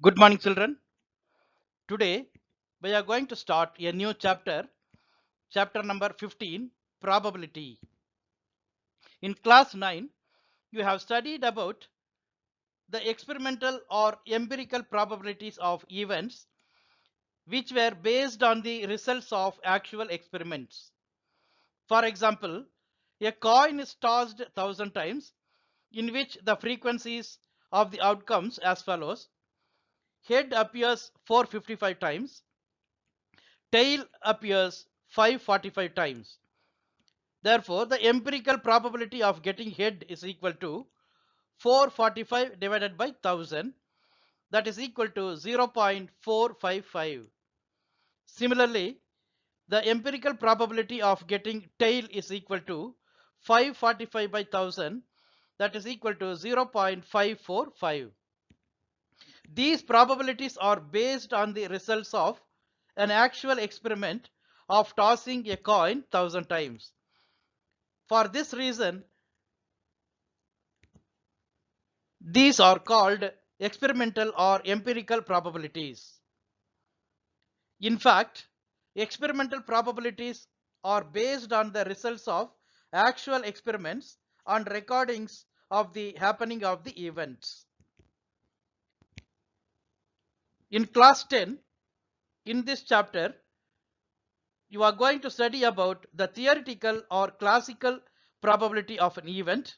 Good morning, children. Today we are going to start a new chapter, chapter number 15, probability. In class 9, you have studied about the experimental or empirical probabilities of events which were based on the results of actual experiments. For example, a coin is tossed 1000 times, in which the frequencies of the outcomes as follows: head appears 455 times, tail appears 545 times. Therefore, the empirical probability of getting head is equal to 445 divided by 1000, that is equal to 0.455. Similarly, the empirical probability of getting tail is equal to 545 by 1000, that is equal to 0.545. These probabilities are based on the results of an actual experiment of tossing a coin 1000 times. For this reason, these are called experimental or empirical probabilities. In fact, experimental probabilities are based on the results of actual experiments and recordings of the happening of the events. In class 10, in this chapter, you are going to study about the theoretical or classical probability of an event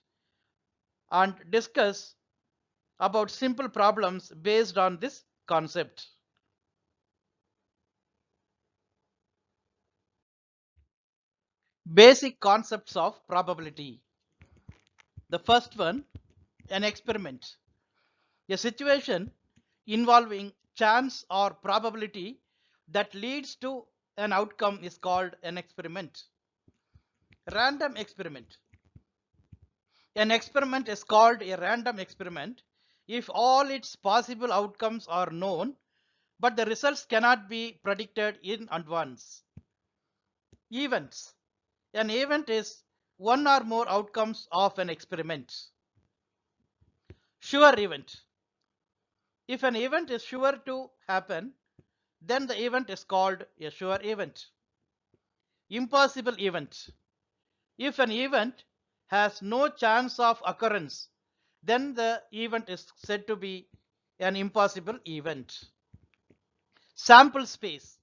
and discuss about simple problems based on this concept. Basic concepts of probability. The first one, an experiment. A situation involving chance or probability that leads to an outcome is called an experiment. Random experiment. An experiment is called a random experiment if all its possible outcomes are known, but the results cannot be predicted in advance. Events. An event is one or more outcomes of an experiment. Sure event. If an event is sure to happen, then the event is called a sure event. Impossible event. If an event has no chance of occurrence, then the event is said to be an impossible event. Sample space.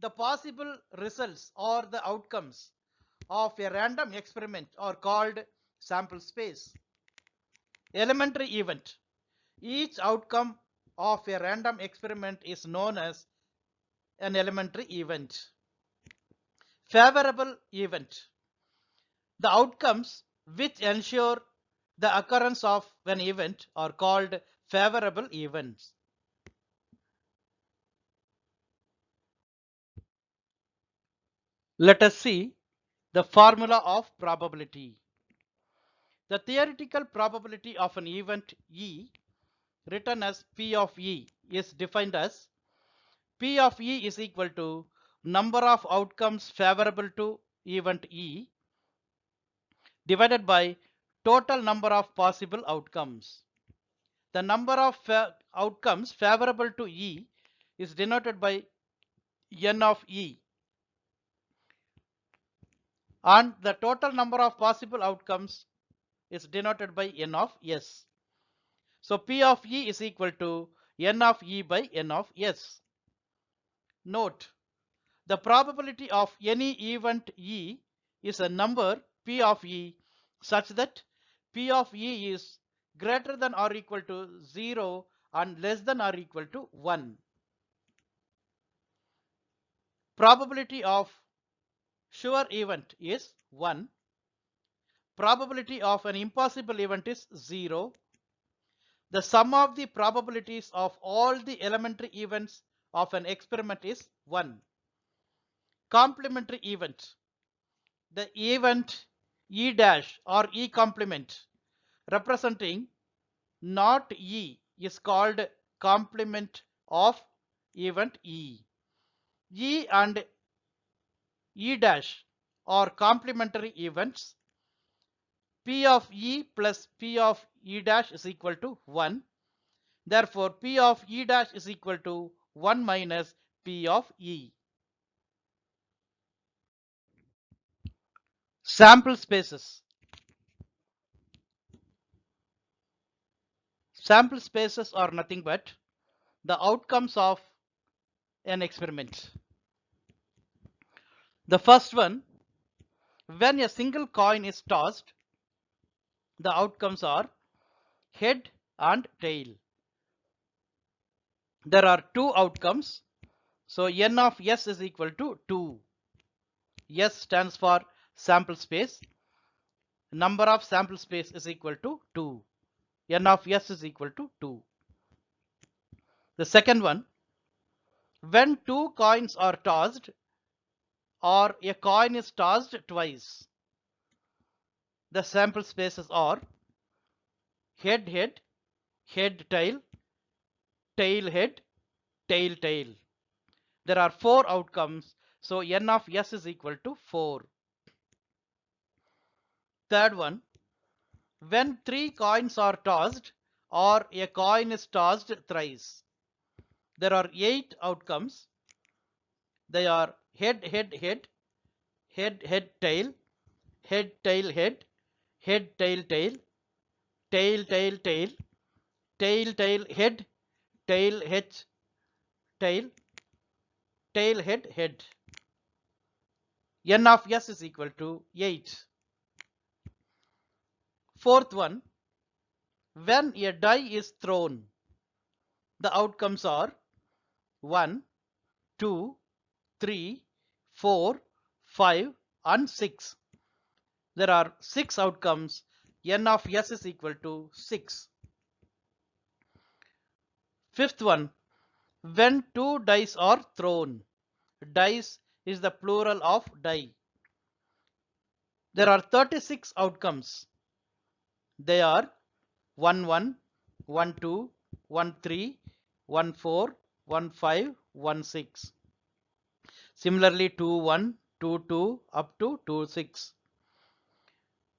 The possible results or the outcomes of a random experiment are called sample space. Elementary event. Each outcome of a random experiment is known as an elementary event. Favorable event. The outcomes which ensure the occurrence of an event are called favorable events. Let us see the formula of probability. The theoretical probability of an event E, written as P of E, is defined as P of E is equal to number of outcomes favorable to event E divided by total number of possible outcomes. The number of outcomes favorable to E is denoted by N of E, and the total number of possible outcomes is denoted by N of S. So P of E is equal to N of E by N of S. Note, the probability of any event E is a number P of E such that P of E is greater than or equal to 0 and less than or equal to 1. Probability of sure event is 1. Probability of an impossible event is 0. The sum of the probabilities of all the elementary events of an experiment is 1. Complementary event. The event E dash or E complement representing not E is called complement of event E. E and E dash are complementary events. P of E plus P of E dash is equal to 1. Therefore, P of E dash is equal to 1 minus P of E. Sample spaces. Sample spaces are nothing but the outcomes of an experiment. The first one, when a single coin is tossed, the outcomes are head and tail. There are two outcomes. So n of s is equal to 2. S stands for sample space. Number of sample space is equal to 2. N of s is equal to 2. The second one, when two coins are tossed or a coin is tossed twice, the sample spaces are head head, head tail, tail head, tail tail. There are four outcomes, so n of s is equal to 4. Third one, when three coins are tossed or a coin is tossed thrice, there are 8 outcomes. They are head head head, head head tail, head tail head, head tail tail, tail tail tail, tail tail head, tail head tail, tail head head. N of s is equal to 8. Fourth one, when a die is thrown, the outcomes are 1, 2, 3, 4, 5 and 6. There are 6 outcomes. N of s is equal to 6. Fifth one, when two dice are thrown. Dice is the plural of die. There are 36 outcomes. They are 1 1, 1 2, 1 3, 1 4, 1 5, 1 6. Similarly 2 1, 2 2 up to 2 6.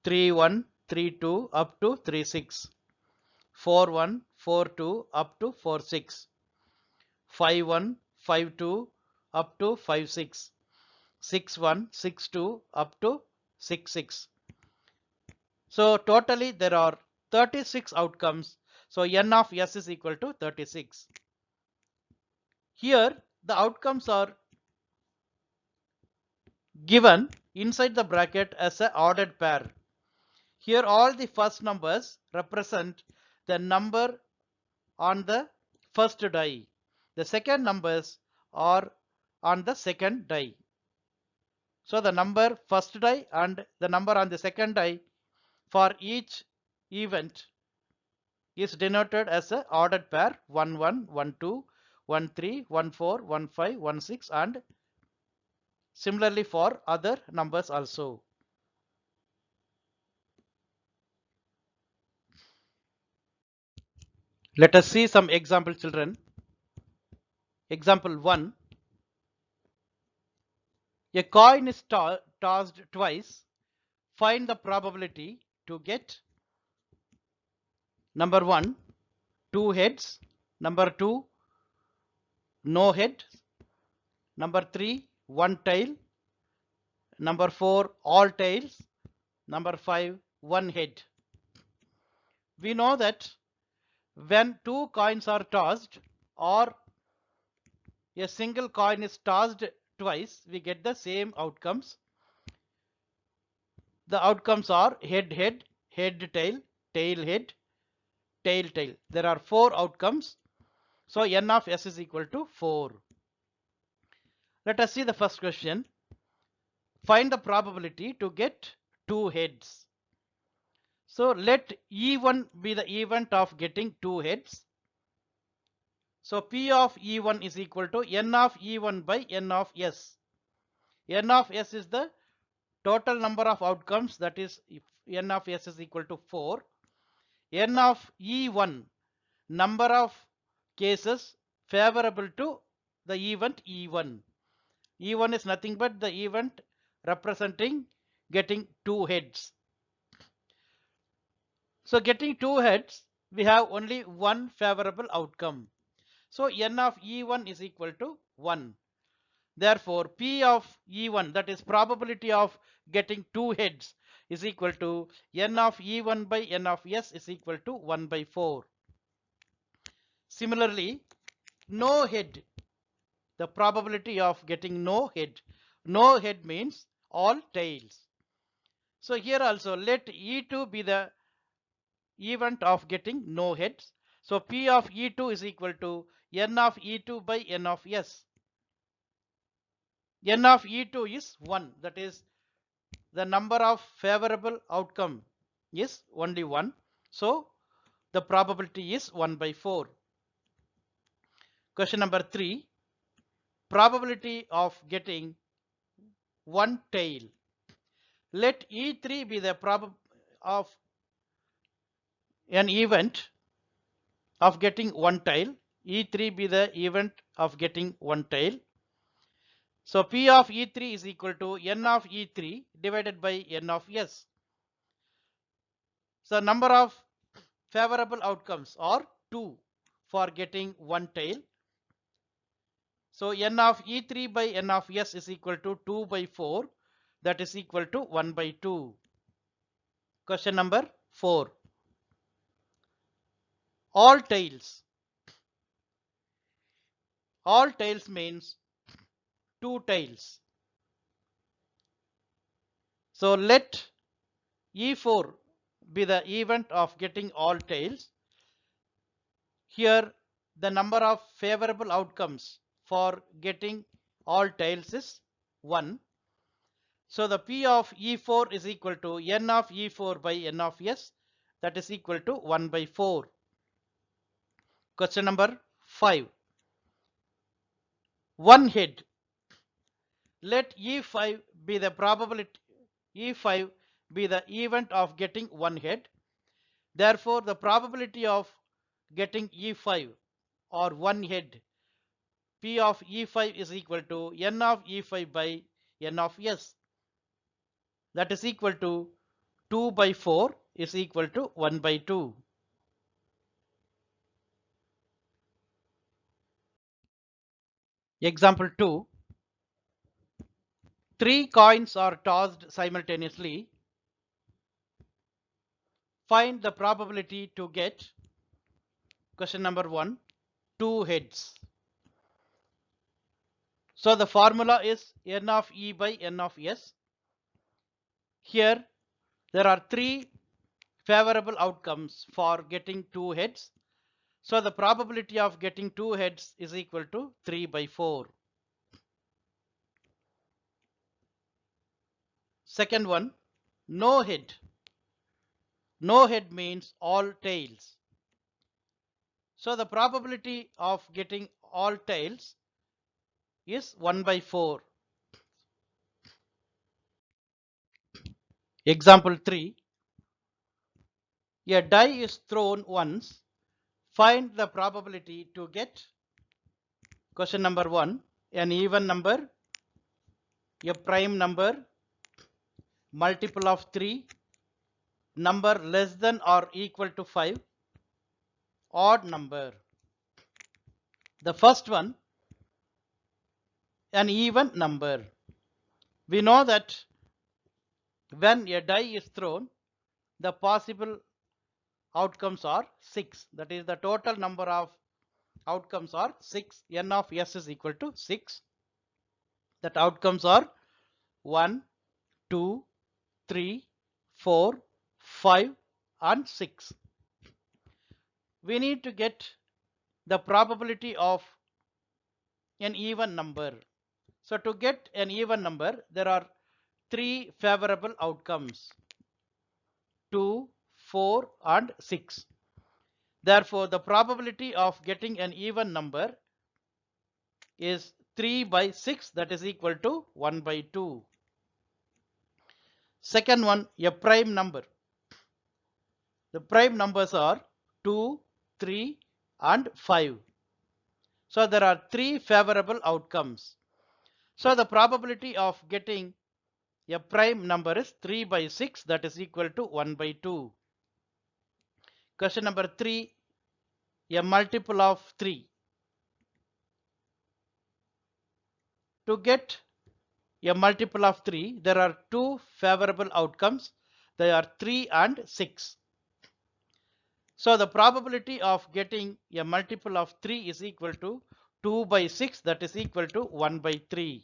3 1, 3 2 up to 3 6. 4 1, 4 2 up to 4 6. 5 1, 5 2 up to 5 6. 6 1, 6 2 up to 6 6. So totally there are 36 outcomes. So n of s is equal to 36. Here the outcomes are given inside the bracket as an ordered pair. Here all the first numbers represent the number on the first die. The second numbers are on the second die. So the number first die and the number on the second die for each event is denoted as a ordered pair 1 1, 1 2, 1 3, 1 4, 1 5, 1 6 and similarly for other numbers also. Let us see some example children. Example 1. A coin is tossed twice. Find the probability to get number 1, 2 heads, number 2, no head, number 3, 1 tail, number 4, all tails, number 5, 1 head. We know that when two coins are tossed or a single coin is tossed twice, we get the same outcomes. The outcomes are head head, head tail, tail head, tail tail. There are 4 outcomes. So n of s is equal to 4. Let us see the first question. Find the probability to get 2 heads. So let E1 be the event of getting 2 heads. So P of E1 is equal to n of E1 by n of s. N of s is the total number of outcomes, that is if n of s is equal to 4. N of E1, number of cases favorable to the event E1. E1 is nothing but the event representing getting 2 heads. So getting 2 heads, we have only one favorable outcome. So n of E1 is equal to 1. Therefore, P of E1, that is probability of getting two heads, is equal to n of E1 by n of S is equal to 1 by 4. Similarly, no head, the probability of getting no head. No head means all tails. So here also let E2 be the event of getting no heads. So P of E2 is equal to n of E2 by n of S. N of E2 is 1. That is the number of favorable outcome is only 1. So the probability is 1 by 4. Question number 3. Probability of getting one tail. Let E3 be the probability of an event of getting one tail. E3 be the event of getting one tail. So P of E3 is equal to n of E3 divided by n of S. So number of favorable outcomes are 2 for getting one tail. So n of E3 by n of S is equal to 2 by 4. That is equal to 1 by 2. Question number 4. All tails. All tails means two tails. So let E4 be the event of getting all tails. Here the number of favorable outcomes for getting all tails is 1. So the P of E4 is equal to n of E4 by n of S, that is equal to 1 by 4. Question number 5. One head. Let E5 be the probability, E5 be the event of getting one head. Therefore, the probability of getting E5 or one head, P of E5 is equal to n of E5 by n of S. That is equal to 2 by 4 is equal to 1 by 2. Example 2. 3 coins are tossed simultaneously. Find the probability to get, question number 1, 2 heads. So the formula is n of E by n of S. Here there are 3 favorable outcomes for getting 2 heads. So the probability of getting 2 heads is equal to 3 by 4. Second one, no head. No head means all tails. So the probability of getting all tails is 1 by 4. Example 3. A die is thrown once. Find the probability to get, question number 1, an even number, a prime number, multiple of 3, number less than or equal to 5, odd number. The first one, an even number. We know that when a die is thrown, the possible outcomes are 6. That is, the total number of outcomes are 6. N of S is equal to 6. That outcomes are 1, 2, 3, 4, 5 and 6. We need to get the probability of an even number. So to get an even number, there are 3 favorable outcomes, 2, 4 and 6. Therefore, the probability of getting an even number is 3 by 6, that is equal to 1 by 2. Second one, a prime number. The prime numbers are 2, 3 and 5. So there are 3 favorable outcomes. So the probability of getting a prime number is 3 by 6, that is equal to 1 by 2. Question number 3, a multiple of 3. To get a multiple of 3, there are two favorable outcomes. They are 3 and 6. So the probability of getting a multiple of 3 is equal to 2 by 6, that is equal to 1 by 3.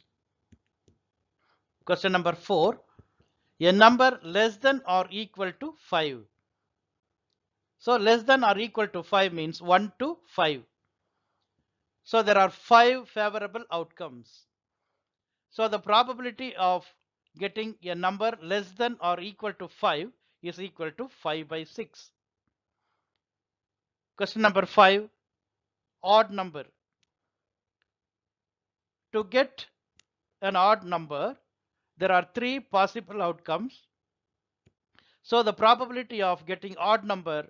Question number 4, a number less than or equal to 5. So less than or equal to 5 means 1 to 5. So there are 5 favorable outcomes. So the probability of getting a number less than or equal to 5 is equal to 5 by 6. Question number 5, odd number. To get an odd number, there are 3 possible outcomes. So the probability of getting odd number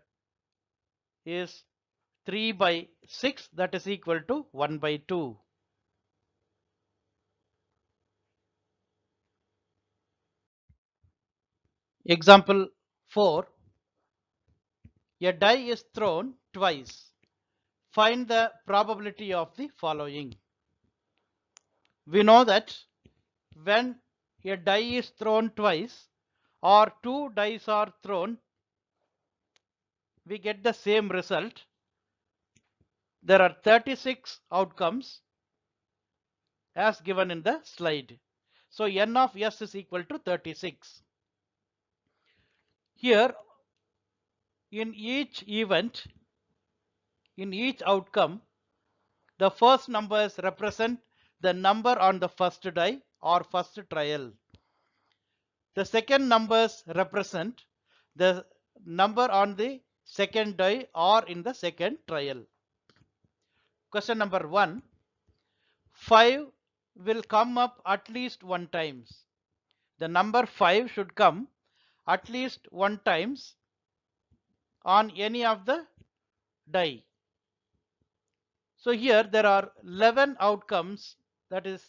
is 3 by 6, that is equal to 1 by 2. Example 4. A die is thrown twice. Find the probability of the following. We know that when a die is thrown twice or 2 dice are thrown, we get the same result. There are 36 outcomes as given in the slide. So n of s is equal to 36. Here, in each event, in each outcome, the first numbers represent the number on the first die or first trial. The second numbers represent the number on the second die or in the second trial. Question number 1. 5 will come up at least one times. The number 5 should come at least one times on any of the die. So here there are 11 outcomes, that is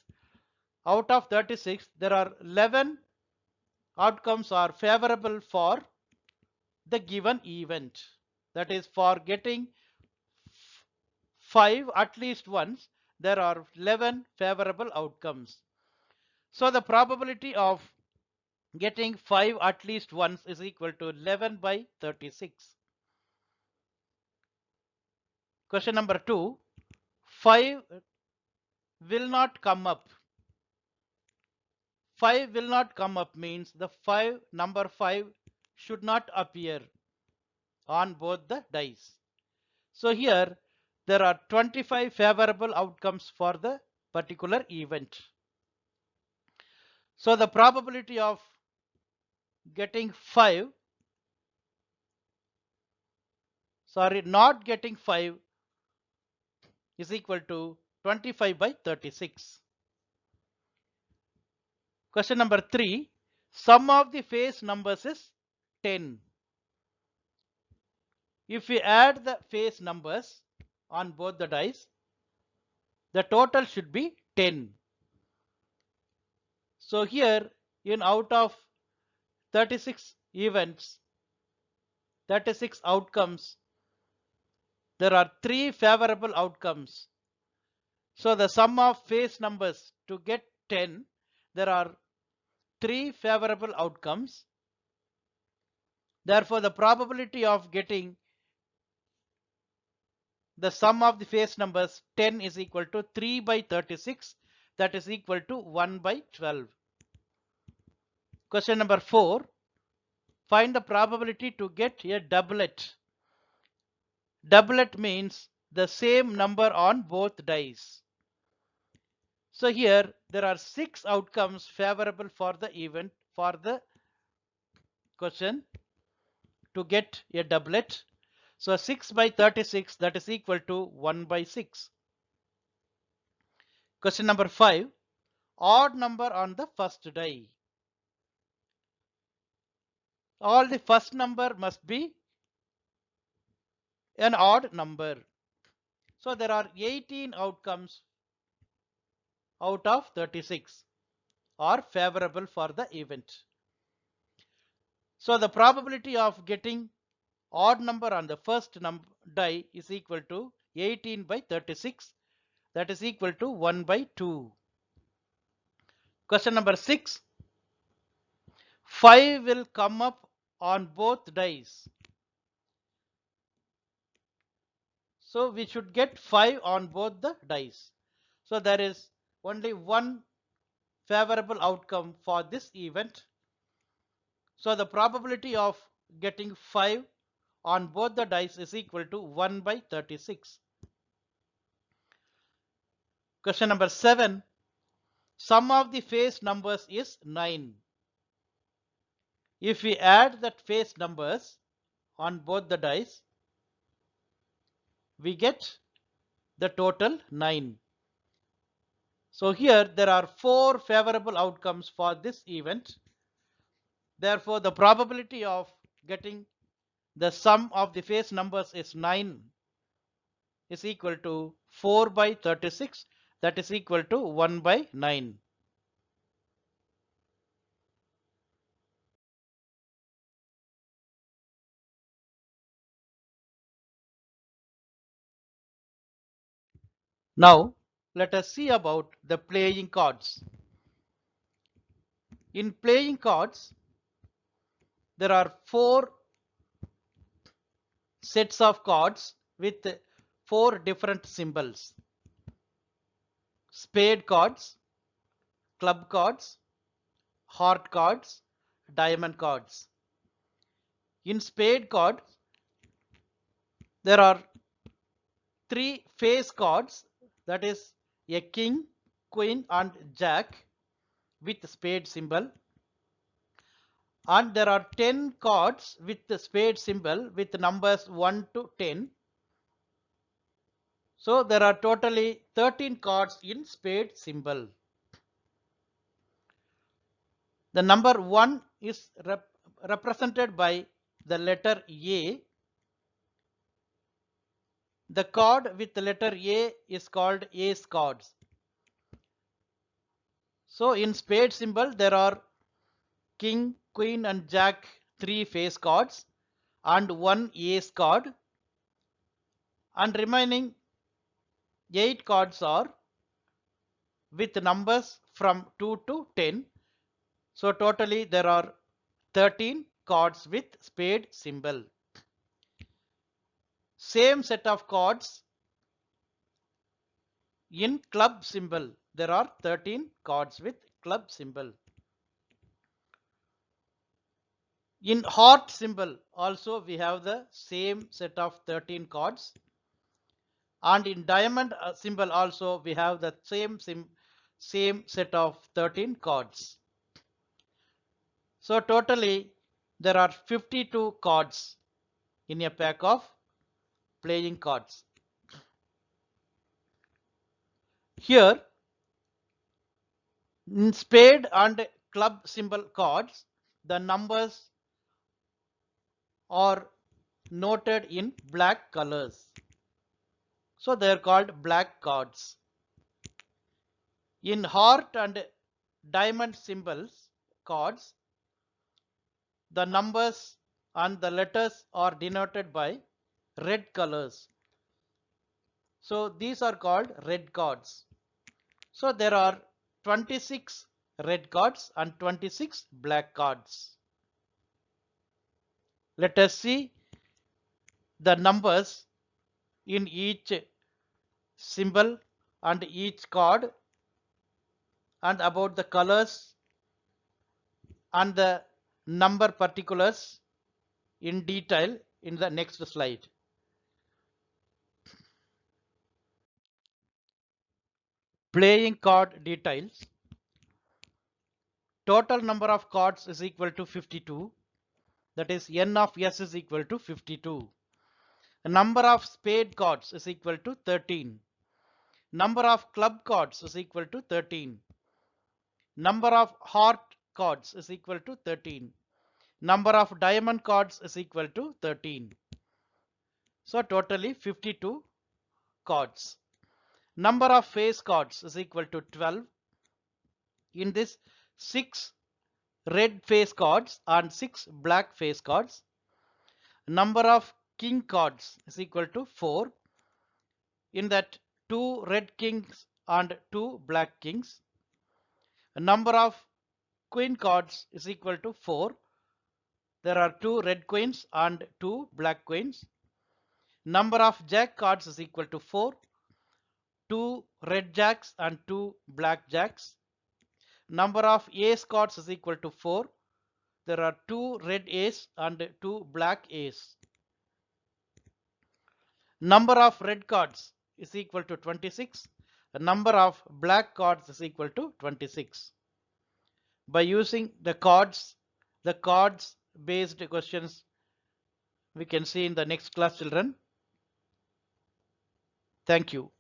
out of 36 there are 11 outcomes are favorable for the given event. That is, for getting 5 at least once, there are 11 favorable outcomes. So the probability of getting 5 at least once is equal to 11 by 36. Question number 2. 5 will not come up. 5 will not come up means the number 5 should not appear on both the dice. So here there are 25 favorable outcomes for the particular event. So the probability of getting 5, not getting 5 is equal to 25 by 36. Question number 3. Sum of the face numbers is 10. If we add the face numbers on both the dice, the total should be 10. So here, in out of 36 events, 36 outcomes, there are 3 favorable outcomes. So the sum of face numbers to get 10, there are 3 favorable outcomes. Therefore, the probability of getting the sum of the face numbers 10 is equal to 3 by 36, that is equal to 1 by 12. Question number 4. Find the probability to get a doublet. Doublet means the same number on both dice. So here there are 6 outcomes favorable for the event, for the question to get a doublet. So 6 by 36, that is equal to 1 by 6. Question number 5. Odd number on the first die. All the first number must be an odd number. So there are 18 outcomes out of 36 are favorable for the event. So the probability of getting odd number on the first die is equal to 18 by 36, that is equal to 1 by 2. Question number 6. 5 will come up on both dice. So we should get 5 on both the dice. So there is only one favorable outcome for this event. So the probability of getting 5 on both the dice is equal to 1 by 36. Question number 7. Sum of the face numbers is 9. If we add that face numbers on both the dice, we get the total 9. So here there are 4 favorable outcomes for this event. Therefore, the probability of getting the sum of the face numbers is 9 is equal to 4 by 36, that is equal to 1 by 9. Now let us see about the playing cards. In playing cards, there are 4 sets of cards with 4 different symbols: spade cards, club cards, heart cards, diamond cards. In spade cards, there are 3 face cards, that is a king, queen and jack with spade symbol, and there are 10 cards with the spade symbol with numbers 1 to 10. So there are totally 13 cards in spade symbol. The number 1 is represented by the letter A. The card with the letter A is called ace cards. So in spade symbol there are king, queen and jack 3 face cards and 1 ace card, and remaining 8 cards are with numbers from 2 to 10. So totally there are 13 cards with spade symbol. Same set of cards in club symbol. There are 13 cards with club symbol. In heart symbol also we have the same set of 13 cards, and in diamond symbol also we have the same set of 13 cards. So totally there are 52 cards in a pack of playing cards. Here in spade and club symbol cards, the numbers are noted in black colors. So they are called black cards. In heart and diamond symbols cards, the numbers and the letters are denoted by red colors. So these are called red cards. So there are 26 red cards and 26 black cards. Let us see the numbers in each symbol and each card, and about the colors and the number particulars in detail in the next slide. Playing card details. Total number of cards is equal to 52. That is n of s is equal to 52. The number of spade cards is equal to 13. Number of club cards is equal to 13. Number of heart cards is equal to 13. Number of diamond cards is equal to 13. So totally 52 cards. Number of face cards is equal to 12. In this, 6 red face cards and 6 black face cards. Number of king cards is equal to 4. In that, 2 red kings and 2 black kings. Number of queen cards is equal to 4. There are 2 red queens and 2 black queens. Number of jack cards is equal to 4. 2 red jacks and 2 black jacks. Number of ace cards is equal to 4. There are 2 red ace and 2 black ace. Number of red cards is equal to 26. The number of black cards is equal to 26. By using the cards based questions we can see in the next class, children. Thank you.